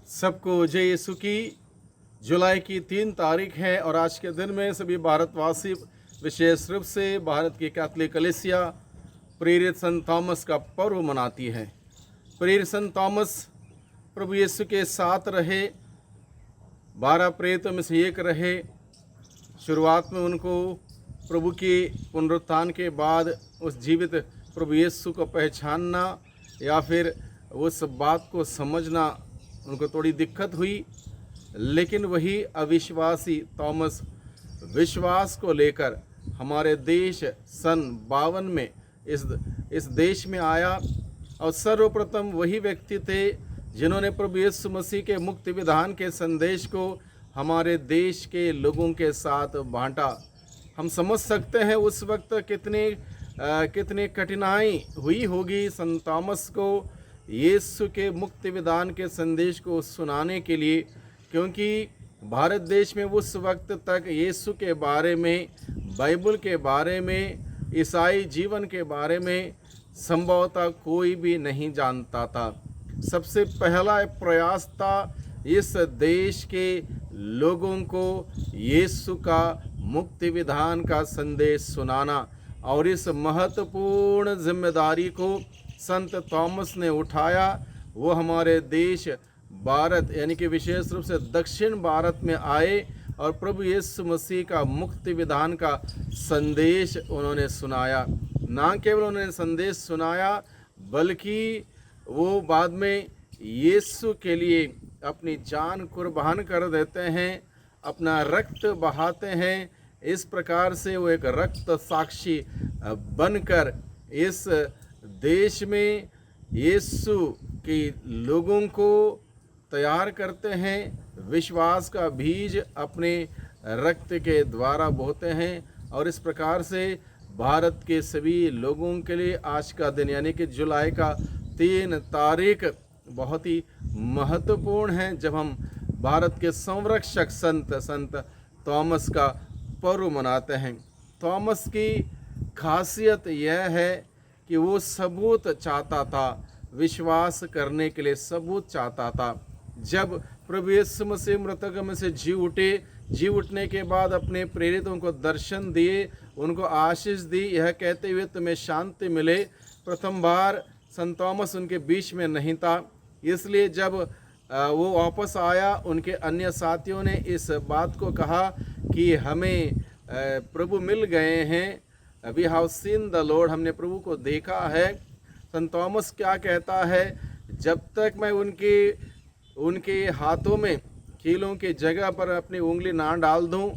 सबको जय यीशु की। जुलाई की 3 तारीख है और आज के दिन में सभी भारतवासी, विशेष रूप से भारत की कैथोलिक कलीसिया प्रेरित संत थॉमस का पर्व मनाती है। प्रेरित संत थॉमस प्रभु यीशु के साथ रहे, 12 प्रेरितों में से एक रहे। शुरुआत में उनको प्रभु के पुनरुत्थान के बाद उस जीवित प्रभु यीशु को पहचानना या फिर उस बात को समझना उनको थोड़ी दिक्कत हुई, लेकिन वही अविश्वासी थॉमस विश्वास को लेकर हमारे देश सन 52 में इस देश में आया और सर्वप्रथम वही व्यक्ति थे जिन्होंने प्रभु यीशु मसीह के मुक्ति विधान के संदेश को हमारे देश के लोगों के साथ बांटा। हम समझ सकते हैं उस वक्त कितनी कठिनाई हुई होगी संत थॉमस को यीशु के मुक्ति विधान के संदेश को सुनाने के लिए, क्योंकि भारत देश में उस वक्त तक यीशु के बारे में, बाइबल के बारे में, ईसाई जीवन के बारे में संभवतः कोई भी नहीं जानता था। सबसे पहला प्रयास था इस देश के लोगों को यीशु का मुक्ति विधान का संदेश सुनाना, और इस महत्वपूर्ण जिम्मेदारी को संत थॉमस ने उठाया। वो हमारे देश भारत यानी कि विशेष रूप से दक्षिण भारत में आए और प्रभु यीशु मसीह का मुक्ति विधान का संदेश उन्होंने सुनाया। ना केवल उन्होंने संदेश सुनाया, बल्कि वो बाद में यीशु के लिए अपनी जान कुर्बान कर देते हैं, अपना रक्त बहाते हैं। इस प्रकार से वो एक रक्त साक्षी बनकर इस देश में यीशु के लोगों को तैयार करते हैं, विश्वास का बीज अपने रक्त के द्वारा बोते हैं। और इस प्रकार से भारत के सभी लोगों के लिए आज का दिन यानी कि जुलाई का 3 तारीख बहुत ही महत्वपूर्ण है, जब हम भारत के संरक्षक संत थॉमस का पर्व मनाते हैं। थॉमस की खासियत यह है कि वो सबूत चाहता था, विश्वास करने के लिए सबूत चाहता था। जब प्रभु यीशु मसीह मृतकों में से जी उठने के बाद अपने प्रेरितों को दर्शन दिए, उनको आशीष दी, यह कहते हुए तुम्हें शांति मिले। प्रथम बार संत थॉमस उनके बीच में नहीं था, इसलिए जब वो वापस आया, उनके अन्य साथियों ने इस बात को कहा कि हमें प्रभु मिल गए हैं, we have seen the lord, हमने प्रभु को देखा है। संत थॉमस क्या कहता है, जब तक मैं उनके हाथों में कीलों की जगह पर अपनी उंगली ना डाल दूं,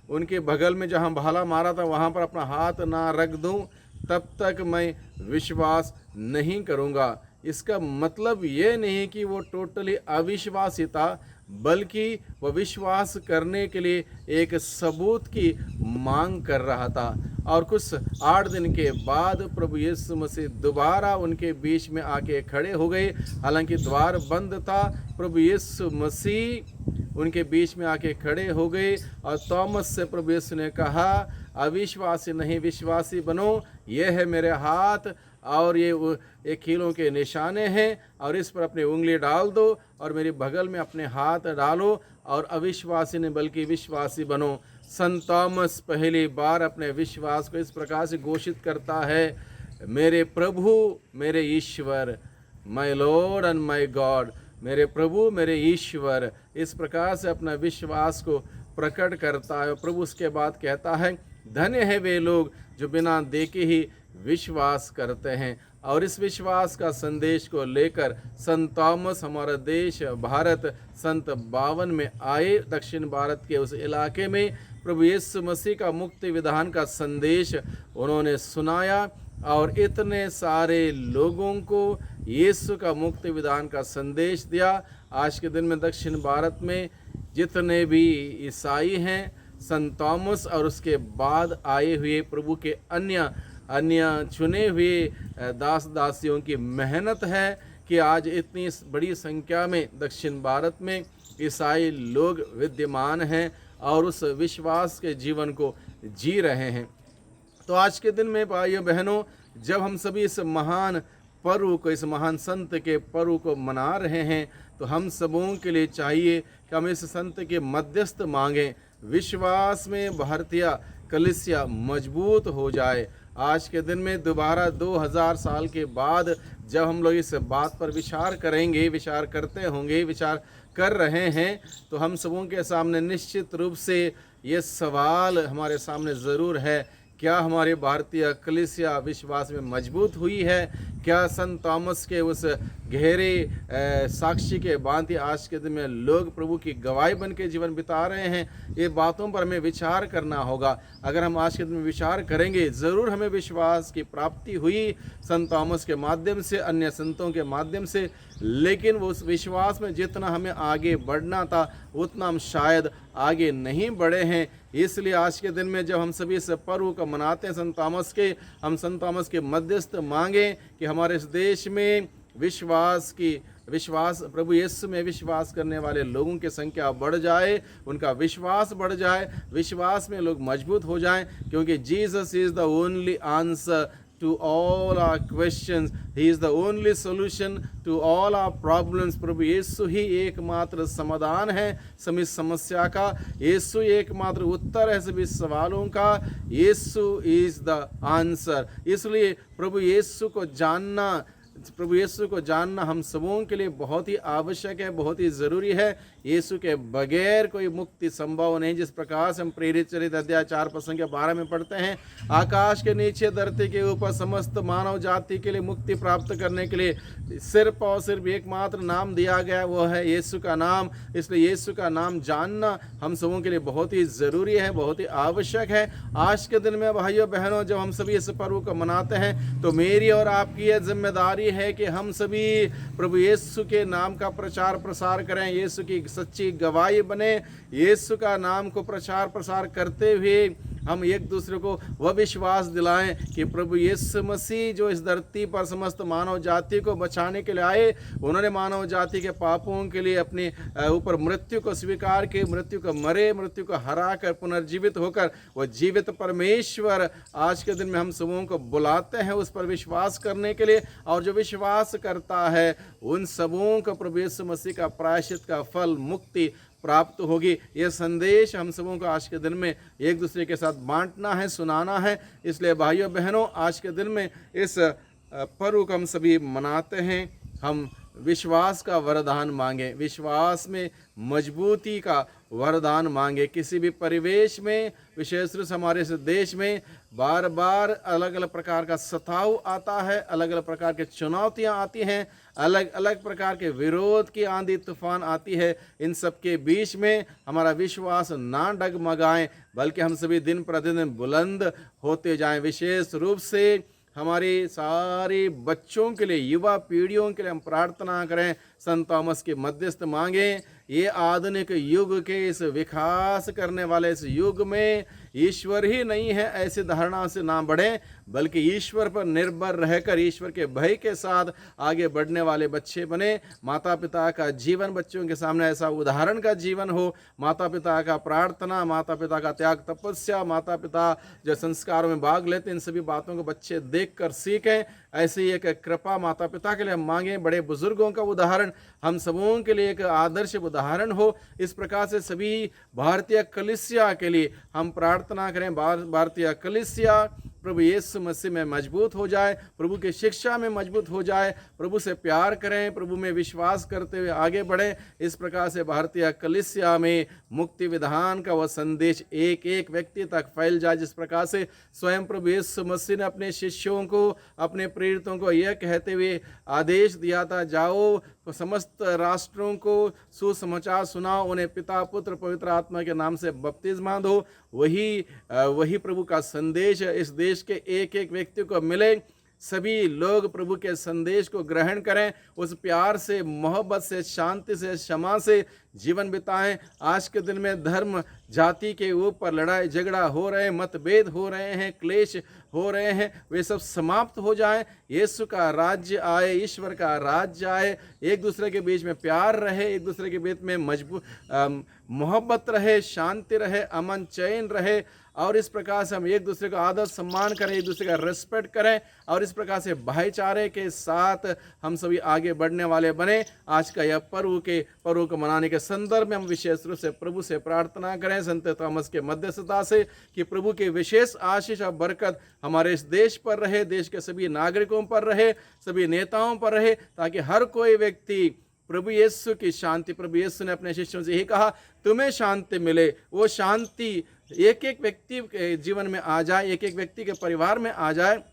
उनके बगल में जहां भाला मारा था वहां पर अपना हाथ ना रख दूं, तब तक मैं विश्वास नहीं करूंगा। इसका मतलब ये नहीं कि वो टोटली अविश्वासी था, बल्कि वह विश्वास करने के लिए एक सबूत की मांग कर रहा था। और कुछ 8 दिन के बाद प्रभु यीशु मसीह दोबारा उनके बीच में आके खड़े हो गए। हालांकि द्वार बंद था, प्रभु यीशु मसीह उनके बीच में आके खड़े हो गए और थॉमस से प्रभु यीशु ने कहा, अविश्वासी नहीं विश्वासी बनो, ये है मेरे हाथ और ये कीलों के निशाने हैं, और इस पर अपनी उंगली डाल दो और मेरे बगल में अपने हाथ डालो, और अविश्वासी नहीं बल्कि विश्वासी बनो। संत थॉमस पहली बार अपने विश्वास को इस प्रकार से घोषित करता है, मेरे प्रभु मेरे ईश्वर, my lord and my God, मेरे प्रभु मेरे ईश्वर, इस प्रकार से अपना विश्वास को प्रकट करता है। प्रभु उसके बाद कहता है, धन्य है वे लोग जो बिना देखे ही विश्वास करते हैं। और इस विश्वास का संदेश को लेकर संत थॉमस हमारा देश भारत संत 52 में आए। दक्षिण भारत के उस इलाके में प्रभु यीशु मसीह का मुक्ति विधान का संदेश उन्होंने सुनाया, और इतने सारे लोगों को यीशु का मुक्ति विधान का संदेश दिया। आज के दिन में दक्षिण भारत में जितने भी ईसाई हैं, संत थॉमस और उसके बाद आए हुए प्रभु के अन्य चुने हुए दास दासियों की मेहनत है कि आज इतनी बड़ी संख्या में दक्षिण भारत में ईसाई लोग विद्यमान हैं और उस विश्वास के जीवन को जी रहे हैं। तो आज के दिन में भाइयों बहनों, जब हम सभी इस महान पर्व को, इस महान संत के पर्व को मना रहे हैं, तो हम सबों के लिए चाहिए कि हम इस संत के मध्यस्थ मांगें, विश्वास में भारतीय कलीसिया मजबूत हो जाए। आज के दिन में दोबारा 2000 साल के बाद जब हम लोग इस बात पर विचार करेंगे, विचार करते होंगे, विचार कर रहे हैं, तो हम सबों के सामने निश्चित रूप से ये सवाल हमारे सामने ज़रूर है, क्या हमारे भारतीय कलीसिया विश्वास में मजबूत हुई है? क्या संत थॉमस के उस गहरे साक्षी के भांति आज के दिन में लोग प्रभु की गवाही बन के जीवन बिता रहे हैं? ये बातों पर हमें विचार करना होगा। अगर हम आज के दिन में विचार करेंगे, ज़रूर हमें विश्वास की प्राप्ति हुई संत थॉमस के माध्यम से, अन्य संतों के माध्यम से, लेकिन वो उस विश्वास में जितना हमें आगे बढ़ना था उतना हम शायद आगे नहीं बढ़े हैं। इसलिए आज के दिन में जब हम सभी इस पर्व को मनाते हैं संत थॉमस के, हम संत थॉमस के मध्यस्थ मांगें कि हमारे इस देश में विश्वास प्रभु यीशु में विश्वास करने वाले लोगों की संख्या बढ़ जाए, उनका विश्वास बढ़ जाए, विश्वास में लोग मजबूत हो जाएं, क्योंकि Jesus is the only answer to all our questions. He is the only solution to all our problems. प्रभु यीशु ही एकमात्र समाधान है सभी समस्या का, यीशु एकमात्र उत्तर है सभी सवालों का। यीशु इज़ द आंसर। इसलिए प्रभु यीशु को जानना हम सबों के लिए बहुत ही आवश्यक है, बहुत ही ज़रूरी है। यीशु के बगैर कोई मुक्ति संभव नहीं। जिस प्रकार से हम प्रेरित चरित्र अध्याय 4 प्रसंग 12 में पढ़ते हैं, आकाश के नीचे धरती के ऊपर समस्त मानव जाति के लिए मुक्ति प्राप्त करने के लिए सिर्फ और सिर्फ एकमात्र नाम दिया गया, वो है यीशु का नाम। इसलिए यीशु का नाम जानना हम सबों के लिए बहुत ही ज़रूरी है, बहुत ही आवश्यक है। आज के दिन में भाइयों बहनों, जब हम सभी इस पर्व को मनाते हैं, तो मेरी और आपकी यह जिम्मेदारी है कि हम सभी प्रभु यीशु के नाम का प्रचार प्रसार करें, यीशु की सच्ची गवाही बने, यीशु का नाम को प्रचार प्रसार करते हुए हम एक दूसरे को वह विश्वास दिलाएं कि प्रभु यीशु मसीह जो इस धरती पर समस्त मानव जाति को बचाने के लिए आए, उन्होंने मानव जाति के पापों के लिए अपने ऊपर मृत्यु को स्वीकार किए, मृत्यु को मरे, मृत्यु को हरा कर पुनर्जीवित होकर वह जीवित परमेश्वर आज के दिन में हम सबों को बुलाते हैं उस पर विश्वास करने के लिए। और जो विश्वास करता है उन सबों को प्रभु यीशु मसीह का प्रायश्चित का फल, मुक्ति प्राप्त होगी। यह संदेश हम सबों को आज के दिन में एक दूसरे के साथ बांटना है, सुनाना है। इसलिए भाइयों बहनों, आज के दिन में इस पर्व को हम सभी मनाते हैं। हम विश्वास का वरदान मांगे, विश्वास में मजबूती का वरदान मांगे। किसी भी परिवेश में, विशेष रूप से हमारे इस देश में बार बार अलग अलग प्रकार का सताव आता है, अलग अलग प्रकार के चुनौतियां आती हैं, अलग अलग प्रकार के विरोध की आंधी तूफान आती है। इन सब के बीच में हमारा विश्वास ना डगमगाएं, बल्कि हम सभी दिन प्रतिदिन बुलंद होते जाएं। विशेष रूप से हमारी सारी बच्चों के लिए, युवा पीढ़ियों के लिए हम प्रार्थना करें, संत थॉमस के मध्यस्थ मांगें। ये आधुनिक युग के इस विकास करने वाले इस युग में ईश्वर ही नहीं है ऐसी धारणा से ना बढ़ें, बल्कि ईश्वर पर निर्भर रहकर ईश्वर के भय के साथ आगे बढ़ने वाले बच्चे बने। माता पिता का जीवन बच्चों के सामने ऐसा उदाहरण का जीवन हो, माता पिता का प्रार्थना, माता पिता का त्याग तपस्या, माता पिता जो संस्कारों में भाग लेते, इन सभी बातों को बच्चे देखकर सीखें। ऐसी एक कृपा माता पिता के लिए हम मांगें। बड़े बुजुर्गों का उदाहरण हम सबों के लिए एक आदर्श उदाहरण हो। इस प्रकार से सभी भारतीय कलीसिया के लिए हम प्रार्थना करें। भारतीय कलीसिया प्रभु यीशु मसीह में मजबूत हो जाए, प्रभु की शिक्षा में मजबूत हो जाए, प्रभु से प्यार करें, प्रभु में विश्वास करते हुए आगे बढ़ें। इस प्रकार से भारतीय कलीसिया में मुक्ति विधान का वह संदेश एक एक व्यक्ति तक फैल जाए, जिस प्रकार से स्वयं प्रभु यीशु मसीह ने अपने शिष्यों को, अपने प्रेरितों को यह कहते हुए आदेश दिया था, जाओ तो समस्त राष्ट्रों को सुसमाचार सुनाओ, उन्हें पिता पुत्र पवित्र आत्मा के नाम से बपतिस्मा दो। वही प्रभु का संदेश इस देश के एक एक व्यक्ति को मिले। सभी लोग प्रभु के संदेश को ग्रहण करें, उस प्यार से, मोहब्बत से, शांति से, क्षमा से जीवन बिताएं। आज के दिन में धर्म जाति के ऊपर लड़ाई झगड़ा हो रहे हैं, मतभेद हो रहे हैं, क्लेश हो रहे हैं, वे सब समाप्त हो जाएं। यीशु का राज्य आए, ईश्वर का राज्य आए, एक दूसरे के बीच में प्यार रहे, एक दूसरे के बीच में मोहब्बत रहे, शांति रहे, अमन चैन रहे। और इस प्रकार से हम एक दूसरे का आदर सम्मान करें, एक दूसरे का रिस्पेक्ट करें और इस प्रकार से भाईचारे के साथ हम सभी आगे बढ़ने वाले बने। आज का यह पर्व को मनाने के संदर्भ में हम विशेष रूप से प्रभु से प्रार्थना करें संत थॉमस के मध्यस्थता से कि प्रभु की विशेष आशीष और बरकत हमारे इस देश पर रहे, देश के सभी नागरिकों पर रहे, सभी नेताओं पर रहे, ताकि हर कोई व्यक्ति प्रभु यीशु की शांति, प्रभु यीशु ने अपने शिष्यों से यही कहा, तुम्हें शांति मिले, वो शांति एक एक व्यक्ति के जीवन में आ जाए, एक एक व्यक्ति के परिवार में आ जाए।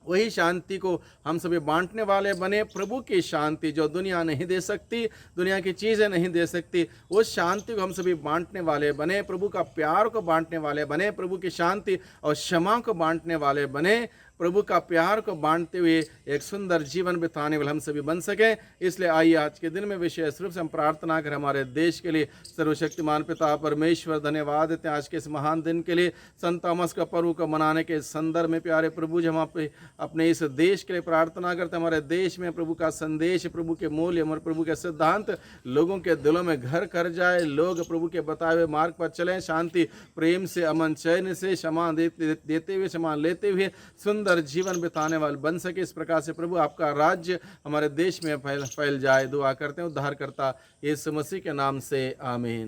वही शांति को हम सभी बांटने वाले बने। प्रभु की शांति जो दुनिया नहीं दे सकती, दुनिया की चीज़ें नहीं दे सकती, उस शांति को हम सभी बांटने वाले बने। प्रभु का प्यार को बांटने वाले बने, प्रभु की शांति और क्षमा को बांटने वाले बने। प्रभु का प्यार को बांटते हुए एक सुंदर जीवन बिताने वाले हम सभी बन सकें। इसलिए आइए आज के दिन में विशेष रूप से हम प्रार्थना करें हमारे देश के लिए। सर्वशक्तिमान पिता परमेश्वर, धन्यवाद देते हैं आज के इस महान दिन के लिए, संत थॉमस का पर्व को मनाने के संदर्भ में। प्यारे प्रभु जी, हम अपने इस देश के लिए प्रार्थना करते हैं, हमारे देश में प्रभु का संदेश, प्रभु के मूल्य और प्रभु के सिद्धांत लोगों के दिलों में घर कर जाए, लोग प्रभु के बताए हुए मार्ग पर चलें, शांति, प्रेम से, अमन, चैन से, क्षमा देते हुए, क्षमा लेते हुए सुंदर जीवन बिताने वाले बन सके। इस प्रकार से प्रभु आपका राज्य हमारे देश में फैल जाए। दुआ करते हैं उद्धारकर्ता यीशु मसीह के नाम से, आमीन।